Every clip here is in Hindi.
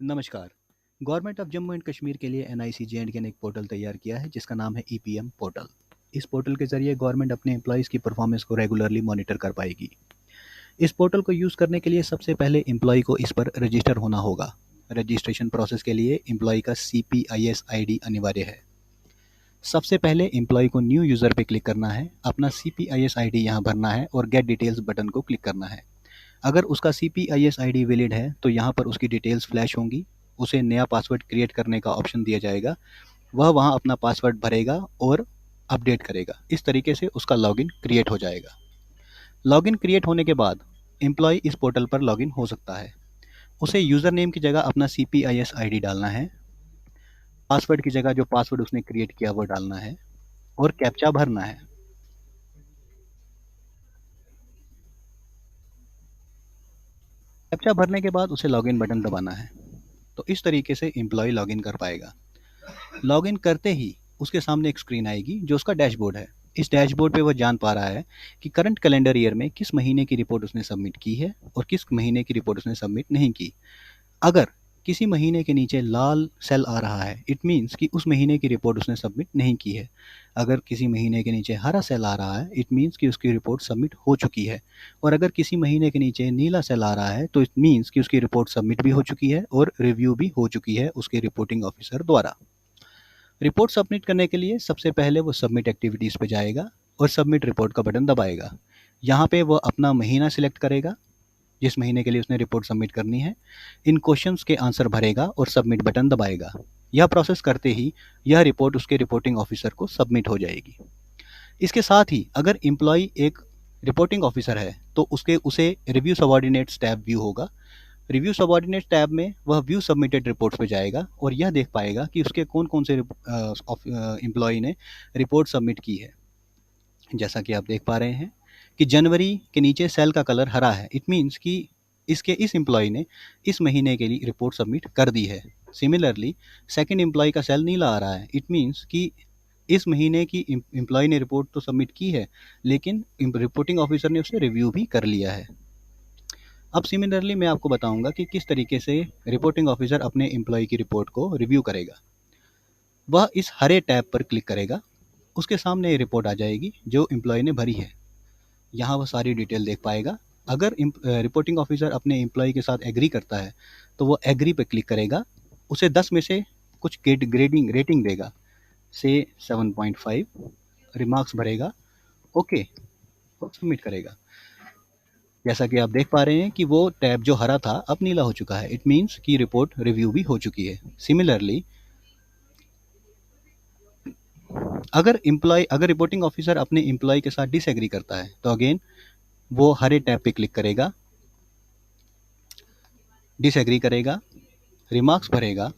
नमस्कार। Government of Jammu and Kashmir के लिए एनआईसी जे&के ने एक पोर्टल तैयार किया है जिसका नाम है ईपीएम पोर्टल। इस पोर्टल के जरिए गवर्नमेंट अपने एम्प्लॉयज़ की परफॉर्मेंस को रेगुलरली मॉनिटर कर पाएगी। इस पोर्टल को यूज़ करने के लिए सबसे पहले एम्प्लॉय को इस पर रजिस्टर होना होगा। रजिस्ट्रेशन प्रोसेस के लिए एम्प्लॉय का CPIS आईडी अनिवार्य है। सबसे पहले एम्प्लॉय को न्यू यूज़र पे क्लिक करना है, अपना CPIS आईडी यहाँ भरना है और गेट डिटेल्स बटन को क्लिक करना है। अगर उसका CPIS आईडी वैलिड है तो यहाँ पर उसकी डिटेल्स फ्लैश होंगी। उसे नया पासवर्ड क्रिएट करने का ऑप्शन दिया जाएगा। वह वहाँ अपना पासवर्ड भरेगा और अपडेट करेगा। इस तरीके से उसका लॉगिन क्रिएट हो जाएगा। लॉगिन क्रिएट होने के बाद एम्प्लॉय इस पोर्टल पर लॉगिन हो सकता है। उसे यूज़र नेम की जगह अपना CPIS आईडी डालना है। पासवर्ड की जगह जो पासवर्ड उसने क्रिएट किया वो डालना है और कैप्चा भरना है। कैप्चा भरने के बाद उसे लॉगिन बटन दबाना है। तो इस तरीके से एम्प्लॉय लॉगिन कर पाएगा। लॉगिन करते ही उसके सामने एक स्क्रीन आएगी जो उसका डैशबोर्ड है। इस डैशबोर्ड पे वो जान पा रहा है कि करंट कैलेंडर ईयर में किस महीने की रिपोर्ट उसने सबमिट की है और किस महीने की रिपोर्ट उसने सबमिट नहीं की। अगर किसी महीने के नीचे लाल सेल आ रहा है, इट मीन्स कि उस महीने की रिपोर्ट उसने सबमिट नहीं की है। अगर किसी महीने के नीचे हरा सेल आ रहा है, इट मीन्स कि उसकी रिपोर्ट सबमिट हो चुकी है। और अगर किसी महीने के नीचे नीला सेल आ रहा है तो इट मीन्स कि उसकी रिपोर्ट सबमिट भी हो चुकी है और रिव्यू भी हो चुकी है उसके रिपोर्टिंग ऑफिसर द्वारा। रिपोर्ट सबमिट करने के लिए सबसे पहले वो सबमिट एक्टिविटीज़ पे जाएगा और सबमिट रिपोर्ट का बटन दबाएगा। यहाँ पे वो अपना महीना सिलेक्ट करेगा जिस महीने के लिए उसने रिपोर्ट सबमिट करनी है। इन क्वेश्चंस के आंसर भरेगा और सबमिट बटन दबाएगा। यह प्रोसेस करते ही यह रिपोर्ट उसके रिपोर्टिंग ऑफिसर को सबमिट हो जाएगी। इसके साथ ही अगर एम्प्लॉय एक रिपोर्टिंग ऑफिसर है तो उसके उसे रिव्यू सबऑर्डिनेट्स टैब व्यू होगा। रिव्यू सबऑर्डिनेट टैब में वह व्यू सबमिटेड रिपोर्ट्स पे जाएगा और यह देख पाएगा कि उसके कौन कौन से एम्प्लॉय ने रिपोर्ट सबमिट की है। जैसा कि आप देख पा रहे हैं कि जनवरी के नीचे सेल का कलर हरा है, इट मीन्स कि इस एम्प्लॉय ने इस महीने के लिए रिपोर्ट सबमिट कर दी है। सिमिलरली सेकंड एम्प्लॉय का सेल नीला आ रहा है, इट मीन्स कि इस महीने की एम्प्लॉय ने रिपोर्ट तो सबमिट की है लेकिन रिपोर्टिंग ऑफिसर ने उसे रिव्यू भी कर लिया है। अब सिमिलरली मैं आपको बताऊंगा कि किस तरीके से रिपोर्टिंग ऑफिसर अपने एम्प्लॉय की रिपोर्ट को रिव्यू करेगा। वह इस हरे टैब पर क्लिक करेगा, उसके सामने रिपोर्ट आ जाएगी जो एम्प्लॉय ने भरी है। यहाँ वह सारी डिटेल देख पाएगा। अगर रिपोर्टिंग ऑफिसर अपने एम्प्लॉय के साथ एग्री करता है तो वो एग्री पे क्लिक करेगा। उसे 10 में से कुछ ग्रेडिंग रेटिंग देगा, से 7.5। रिमार्क्स भरेगा, ओके, और सबमिट करेगा। जैसा कि आप देख पा रहे हैं कि वो टैब जो हरा था अब नीला हो चुका है, इट मीन्स कि रिपोर्ट रिव्यू भी हो चुकी है। सिमिलरली अगर रिपोर्टिंग ऑफिसर अपने एम्प्लॉय के साथ डिसएग्री करता है तो अगेन वो हरे टैब पे क्लिक करेगा, डिसएग्री करेगा, रिमार्क्स भरेगा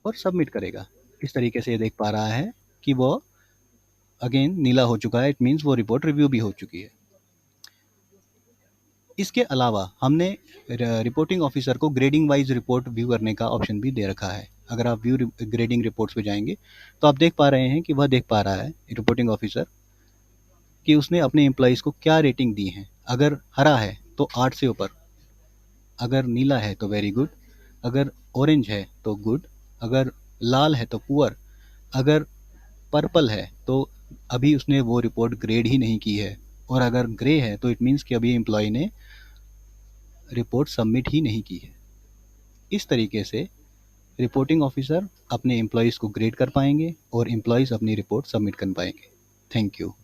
और सबमिट करेगा। इस तरीके से ये देख पा रहा है कि वो अगेन नीला हो चुका है, इट मीन्स वो रिपोर्ट रिव्यू भी हो चुकी है। इसके अलावा हमने रिपोर्टिंग ऑफिसर को ग्रेडिंग वाइज रिपोर्ट व्यू करने का ऑप्शन भी दे रखा है। अगर आप व्यू ग्रेडिंग रिपोर्ट्स पे जाएंगे तो आप देख पा रहे हैं कि वह देख पा रहा है रिपोर्टिंग ऑफिसर कि उसने अपने एम्प्लॉयज़ को क्या रेटिंग दी है। अगर हरा है तो 8 से ऊपर, अगर नीला है तो वेरी गुड, अगर ऑरेंज है तो गुड, अगर लाल है तो पुअर, अगर पर्पल है तो अभी उसने वो रिपोर्ट ग्रेड ही नहीं की है, और अगर ग्रे है तो इट मीन्स कि अभी एम्प्लॉय ने रिपोर्ट सबमिट ही नहीं की है। इस तरीके से रिपोर्टिंग ऑफिसर अपने एम्प्लॉयज़ को ग्रेड कर पाएंगे और एम्प्लॉयज़ अपनी रिपोर्ट सबमिट कर पाएंगे। Thank you.